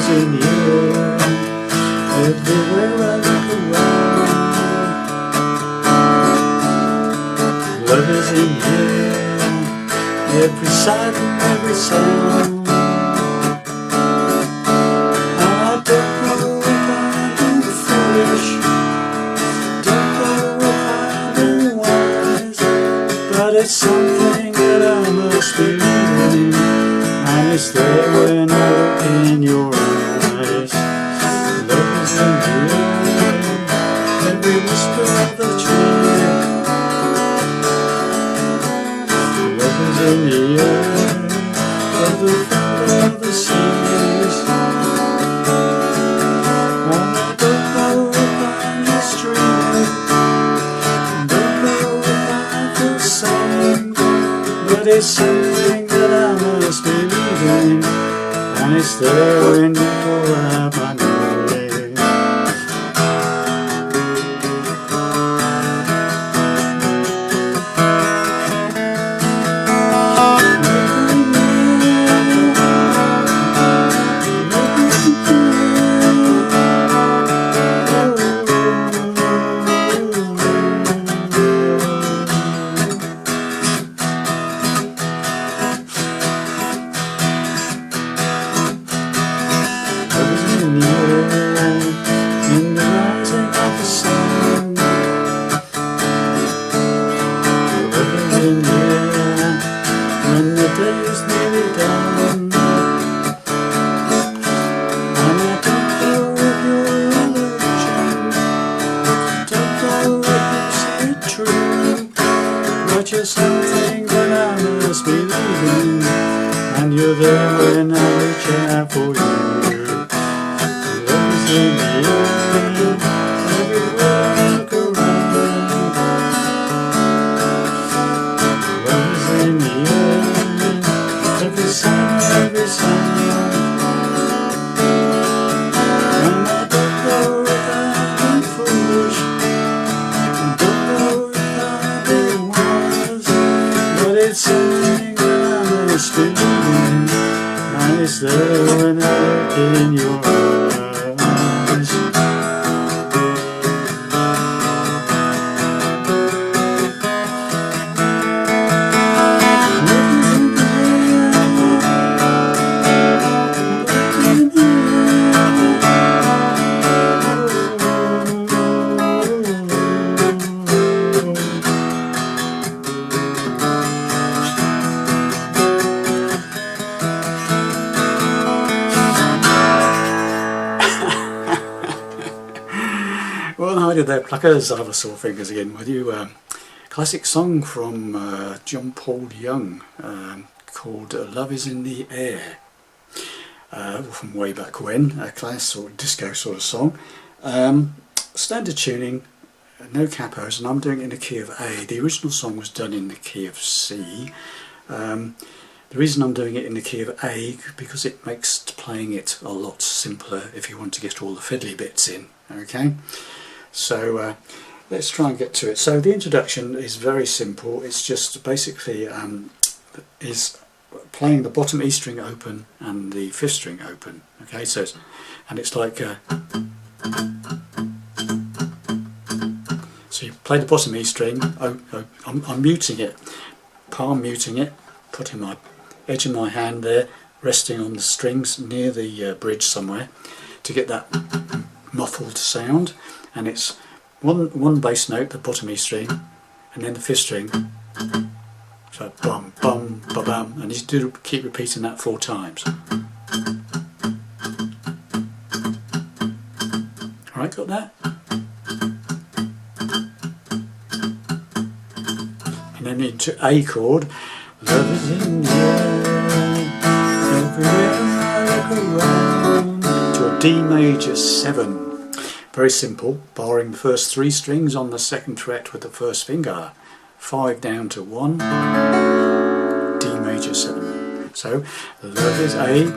is in the air, everywhere I look around. Love is in the air, every sight and every sound. I don't know if I'm being foolish, don't know if I'm being wise, but it's something that I must be living, and it's there when I look in your eyes. Love is in the air, every whisper of the tree. Love is in the air, of the thunder of the seas. And I don't know if I'm just dreaming, don't know if I feel something, but it's something that I must believe in, and it's there when you have my name. In the rising of the sun, love is in the air when the day is nearly done. And I don't know if you're an illusion, don't know if you say true, but you're something that I must believe in, and you're there when I reach out for you. In the air, everywhere I look around. Love is in the air, every sound, every sound. And I don't know if I'm being foolish, don't know if I'm being wise, but it's something that I must believe in, and it's there when I look in your eyes. Well, hi there, pluckers. I have a sore fingers again with you. Classic song from John Paul Young called "Love Is in the Air," from way back when, a class or disco sort of song. Standard tuning, no capos, and I'm doing it in the key of A. The original song was done in the key of C. The reason I'm doing it in the key of A because it makes playing it a lot simpler if you want to get all the fiddly bits in. Okay. So let's try and get to it. So the introduction is very simple. It's just basically is playing the bottom E string open and the fifth string open. Okay, so it's like so you play the bottom E string. I'm muting it, palm muting it, putting my edge of my hand there, resting on the strings near the bridge somewhere to get that muffled sound. And it's one bass note, the bottom E string, and then the fifth string. So bum bum ba bum, and you do keep repeating that 4 times. All right, got that? And then into A chord. Love is in the air, everywhere I look around. To a D major 7. Very simple, barring the first 3 strings on the 2nd fret with the first finger. 5 down to 1, D major 7. So, love is A,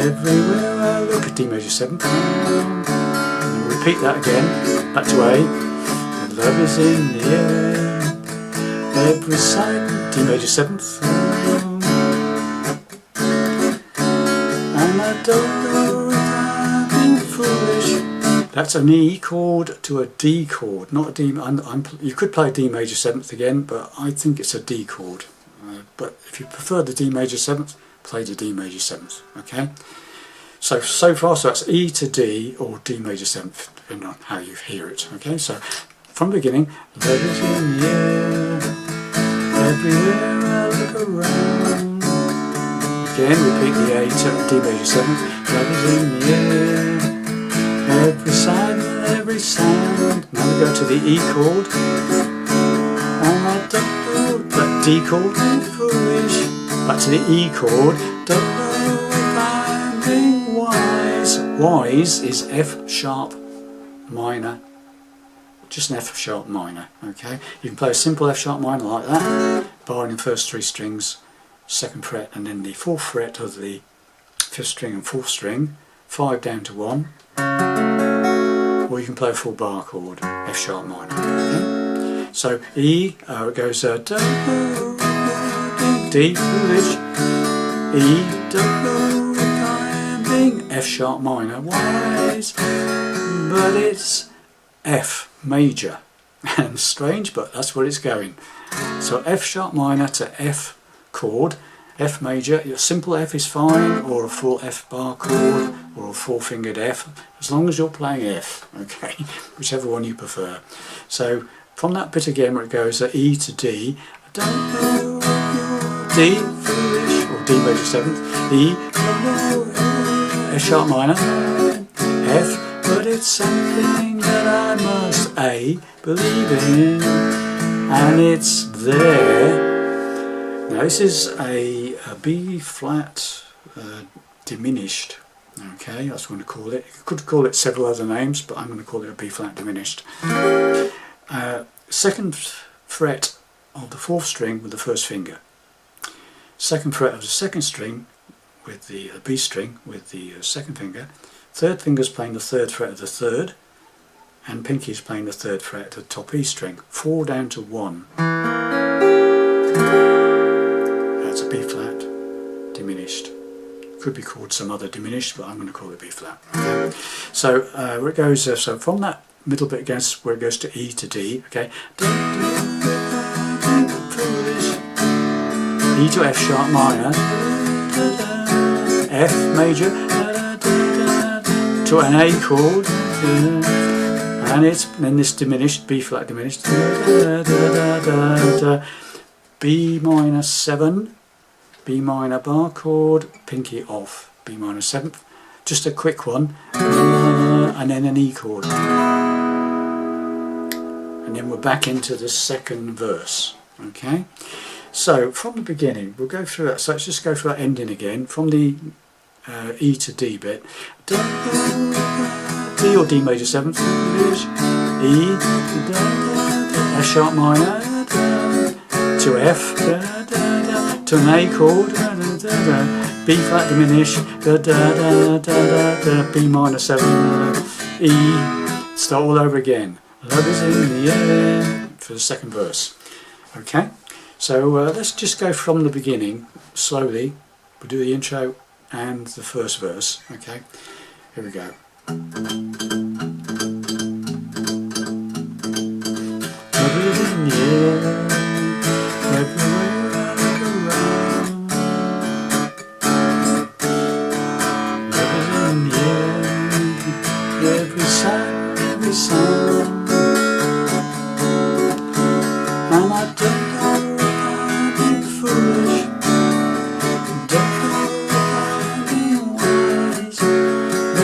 everywhere I look at D major 7. And repeat that again, back to A. And love is in the air, every side, D major 7th. And I don't know if I'm being foolish. That's an E chord to a D chord, not a D. You could play D major 7th again, but I think it's a D chord. But if you prefer the D major 7th, play the D major 7th. Okay. So far, so that's E to D or D major 7th, depending on how you hear it. Okay. So from the beginning, love is in the air, everywhere I look around. Again, repeat the A to D major 7th. Love is in the air, every side and every sound. Now we go to the E chord, and I don't know that D chord, foolish. Back to the E chord, don't know if I'm being wise. Wise is F sharp minor, just an F sharp minor. Okay, you can play a simple F sharp minor like that, barring the first 3 strings, 2nd fret, and then the 4th fret of the 5th string and 4th string, 5 down to 1. Or you can play a full bar chord, F sharp minor. Okay? So E, it goes D, foolish, E, don't know if I'm being F sharp minor, wise, but it's F major. And strange, but that's where it's going. So F sharp minor to F chord, F major, your simple F is fine, or a full F bar chord, or a 4-fingered F, as long as you're playing F, okay, whichever one you prefer. So from that bit again where it goes E to D, I don't know D, foolish, or D major 7th, E, F sharp minor, F, but it's something that I must A, believe in, and it's there. Now this is a B flat diminished, okay, that's what I'm going to call it. You could call it several other names, but I'm going to call it a B flat diminished. 2nd fret of the 4th string with the 1st finger. 2nd fret of the 2nd string with the B string with the 2nd finger. 3rd finger is playing the 3rd fret of the 3rd, and pinky is playing the 3rd fret of the top E string. 4 down to 1. That's a B flat diminished. Could be called some other diminished, but I'm going to call it B flat. Okay. So where it goes, so from that middle bit against where it goes to E to D, okay. E to F sharp minor, F major, to an A chord, and it's then this diminished, B flat diminished, B minor 7, B minor bar chord, pinky off, B minor 7th, just a quick one, and then an E chord. And then we're back into the 2nd verse, okay? So from the beginning, we'll go through that, so let's just go through that ending again, from the E to D bit, D or D major 7th, E, F sharp minor, to F, to an A chord, B flat diminished, B minor 7, E, start all over again. Love is in the air for the 2nd verse. Okay, so let's just go from the beginning slowly. We'll do the intro and the 1st verse. Okay, here we go. Love is in the air, everywhere I look around. Love is in the air, every sight, every sound. And I don't know if I'm being foolish, don't know if I'm being wise,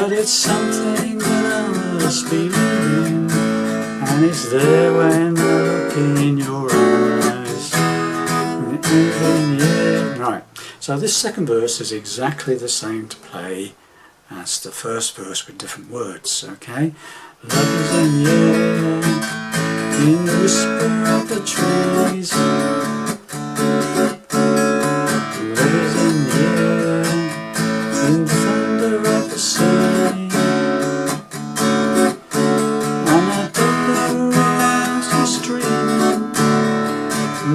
but it's something that I must believe in, and it's there when I look in your eyes. Right, so this 2nd verse is exactly the same to play as the 1st verse with different words, okay? Love is in the air, in the whisper of the trees. Love is in the air, in the thunder of the sea. And I don't know if I'm just dreaming,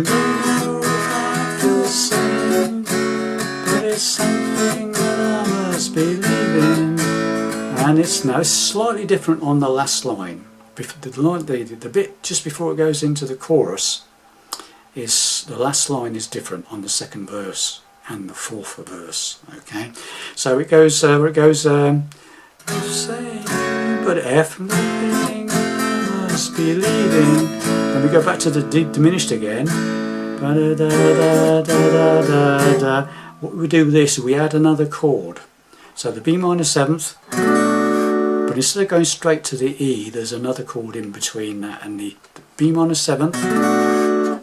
don't know if I feel the same, but it's something that I must believe. and it's now slightly different on the last line. The bit just before it goes into the chorus is the last line is different on the second verse and the fourth verse. Okay, so it goes say, but everything I must be leaving. Then we go back to the diminished again. What we do with this is we add another chord. So the B minor 7th, but instead of going straight to the E, there's another chord in between that and the B minor 7th.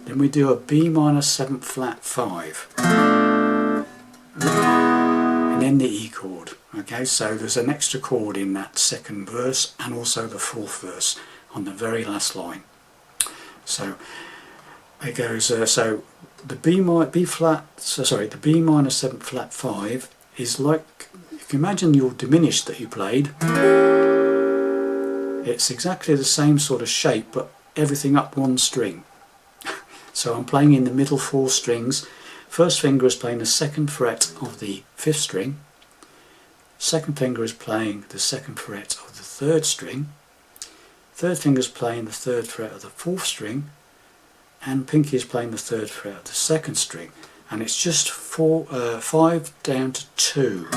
Then we do a B minor 7th flat 5, and then the E chord. Okay, so there's an extra chord in that second verse and also the fourth verse on the very last line. So it goes. So the B minor 7th flat 5 is like, if you imagine your diminished that you played. It's exactly the same sort of shape, but everything up one string. So I'm playing in the middle 4 strings. First finger is playing the 2nd fret of the 5th string. Second finger is playing the 2nd fret of the 3rd string. Third finger is playing the 3rd fret of the 4th string. And pinky is playing the 3rd fret of the 2nd string. And it's just 5 down to 2.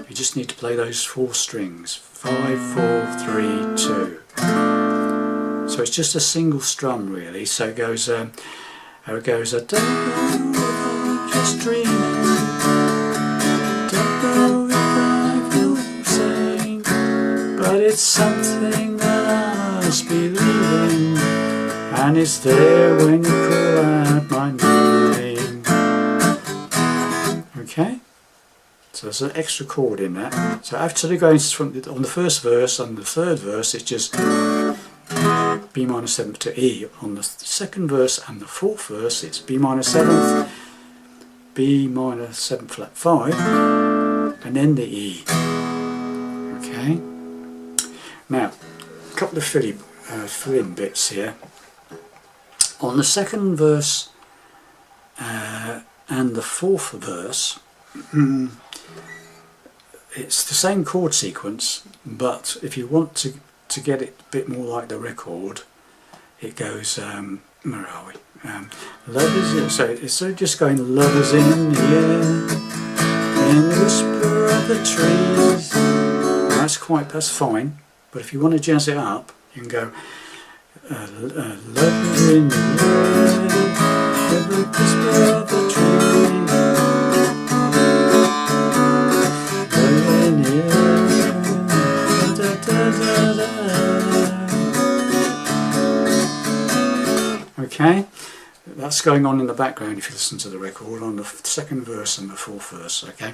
You just need to play those 4 strings. 5, 4, 3, 2. So it's just a single strum really. So it goes, I don't know if I'm just dreaming, don't know if I feel sane, but it's something that I must be leaving, and it's there when you call out my name. Okay? So there's an extra chord in that. So after going from on the first verse and the third verse, it's just B minor 7th to E. On the second verse and the fourth verse, it's B minor 7th, B minor 7th flat 5, and then the E. Okay. Now, a couple of fill-in bits here. On the second verse and the fourth verse, it's the same chord sequence, but if you want to get it a bit more like the record, it goes, where are we? Love is in, so instead of just going love is in the air, in the whisper of the trees, that's fine, but if you want to jazz it up, you can go love is in the air, in the whisper of the trees, love in the air, da, da, da, da. Okay, that's going on in the background if you listen to the record on the second verse and the fourth verse. Okay,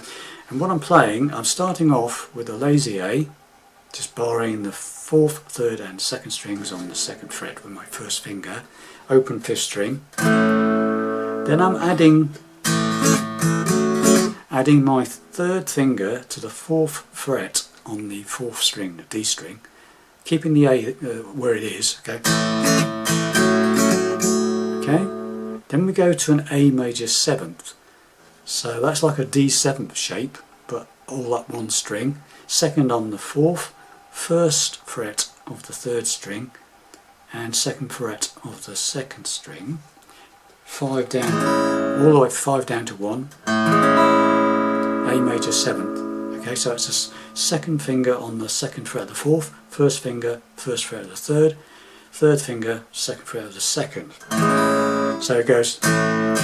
and what I'm playing, I'm starting off with a lazy A, just borrowing the 4th, 3rd and 2nd strings on the 2nd fret with my first finger, open 5th string. Then I'm adding my 3rd finger to the 4th fret on the 4th string, the D string, keeping the A where it is. Okay. Okay. Then we go to an A major 7th. So that's like a D7 shape, but all up one string. Second on the 4th, 1st fret of the 3rd string, and 2nd fret of the 2nd string. 5 down, all the way 5 down to 1. A major 7th. Okay, so it's a 2nd finger on the 2nd fret of the 4th, 1st finger, 1st fret of the 3rd, 3rd finger, 2nd fret of the 2nd. So it goes, and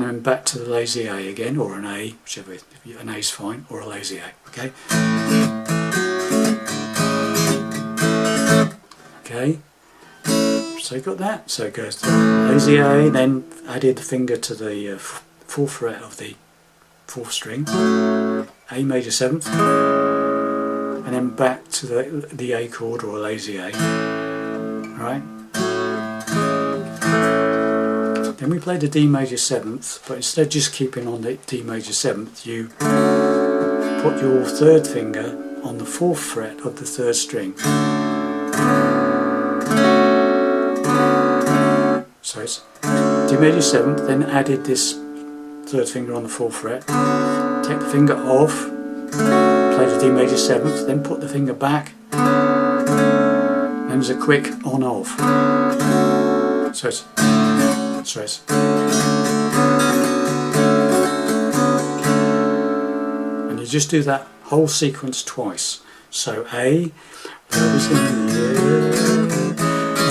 then back to the lazy A again, or an A, whichever, an A is fine, or a lazy A. Okay. Okay. So you got that. So it goes to lazy A, then added the finger to the 4th fret of the 4th string, A major 7th, and then back to the A chord or a lazy A. Right. Then we play the D major 7th, but instead of just keeping on the D major 7th, you put your 3rd finger on the 4th fret of the 3rd string. So it's D major 7th, then added this 3rd finger on the 4th fret, take the finger off, play the D major 7th, then put the finger back, then there's a quick on off. So it's and you just do that whole sequence twice. So A, love is in the air,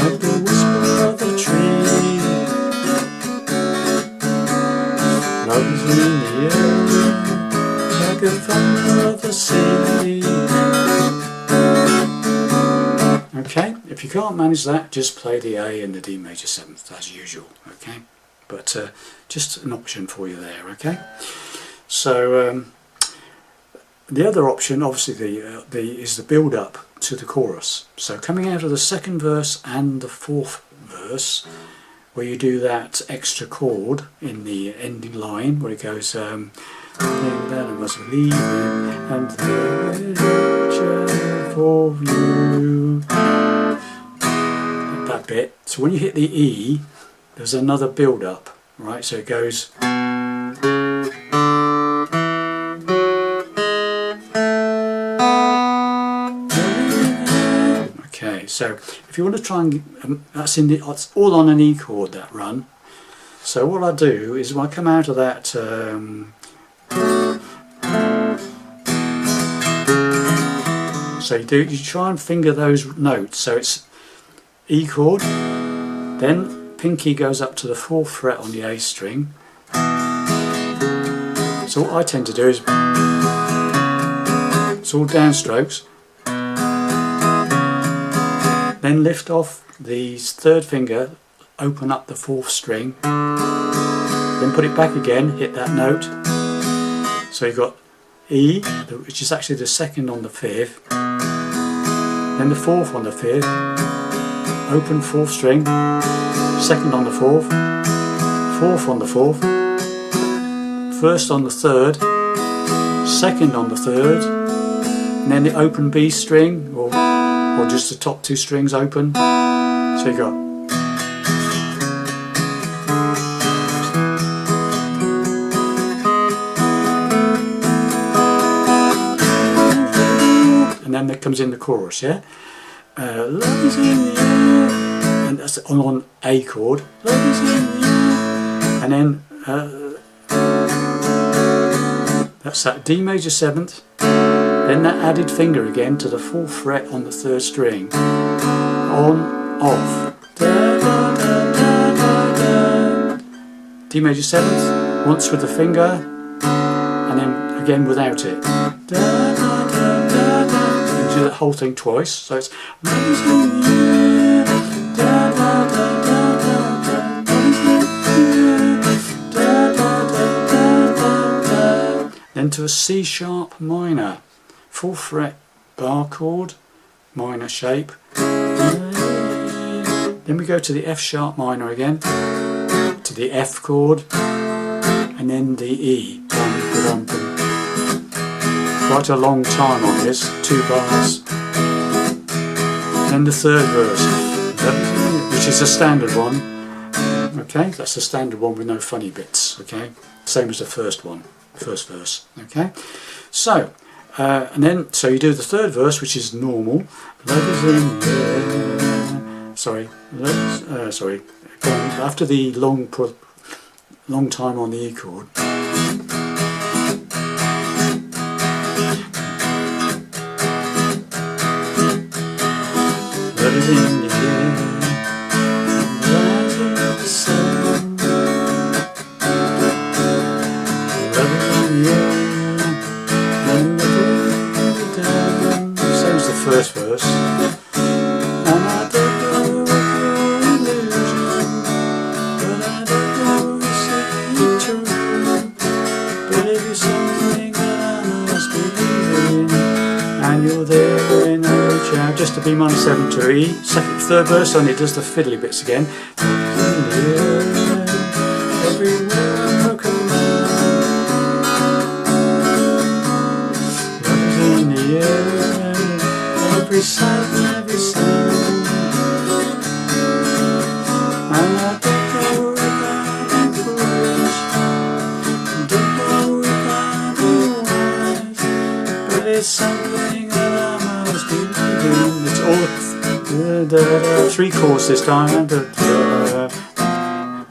like the whisper of a tree. Love is in the air, like the thunder of the sea. Okay, if you can't manage that, just play the A and the D major 7th as usual. Okay, but just an option for you there. Okay, so the other option, obviously, is the build-up to the chorus. So coming out of the second verse and the fourth verse, where you do that extra chord in the ending line, where it goes, then I must leave you, and there is a for you. That bit. So when you hit the E, there's another build-up, right? So it goes. So if you want to try and that's all on an E chord, that run. So what I do is when I come out of that so you try and finger those notes. So it's E chord, then pinky goes up to the 4th fret on the A string. So what I tend to do is it's all downstrokes. Then lift off the 3rd finger, open up the 4th string, then put it back again, hit that note. So you've got E, which is actually the 2nd on the 5th, then the 4th on the 5th, open 4th string, 2nd on the 4th, 4th on the 4th, 1st on the 3rd, 2nd on the 3rd, and then the open B string, or just the top 2 strings open. So you got and then that comes in the chorus, yeah? Love is in the air, and that's on A chord. Love is in the air, and then that's that D major 7th. Then that added finger again to the 4th fret on the 3rd string. On, off. Da, da, da, da, da, da. D major 7th, once with the finger, and then again without it. Da, da, da, da, da. You do that whole thing twice. So it's then to a C sharp minor. 4th fret bar chord, minor shape. Then we go to the F sharp minor again, to the F chord, and then the E. Quite a long time on this, 2 bars. Then the 3rd verse, which is a standard one. Okay, that's the standard one with no funny bits. Okay, same as the first one, first verse. Okay, so. And then, so you do the 3rd verse, which is normal. Love is in there. Sorry. After the long time on the E chord. Love is in the air. Rising of the sun. Love is in the air. So's the 1st verse. And I don't know what your illusion, but I don't know if it's true. But if it's something that I must believe in, and you're there when I reach out, just to B minor 7 to E. 3rd verse only does the fiddly bits again. Everywhere I look around, love is in the air. Every sight and every sound, and I don't know if I've been foolish, don't know if I've been wise, something that I must be doing. It's all 3 chords this time.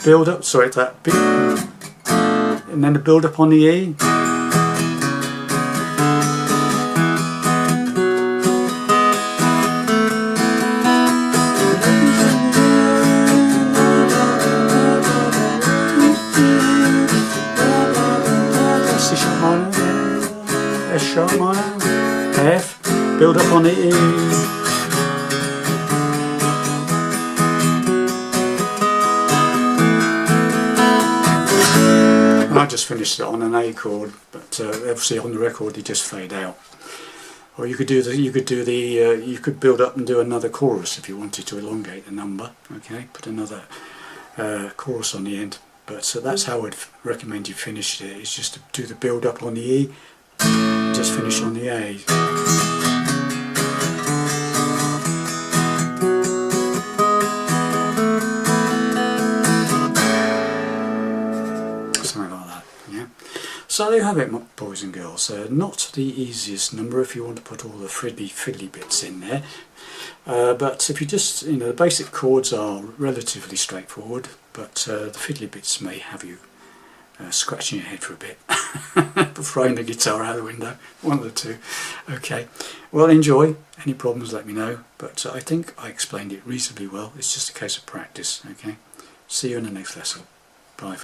Build up, sorry, that beat, and then the build up on the E. C sharp minor, S sharp minor, F, build up on the E. And I just finished it on an A chord, but obviously on the record they just fade out. Or you could do the you could build up and do another chorus if you wanted to elongate the number. Okay, put another chorus on the end. But so that's how I'd recommend you finish it. It's just to do the build up on the E, just finish on the A. Something like that, yeah. So there you have it, boys and girls. Not the easiest number if you want to put all the fiddly bits in there. But if you just, the basic chords are relatively straightforward, but the fiddly bits may have you scratching your head for a bit, throwing the guitar out the window, one of the two. Okay, well, enjoy. Any problems, let me know, but I think I explained it reasonably well. It's just a case of practice. Okay, see you in the next lesson. Bye.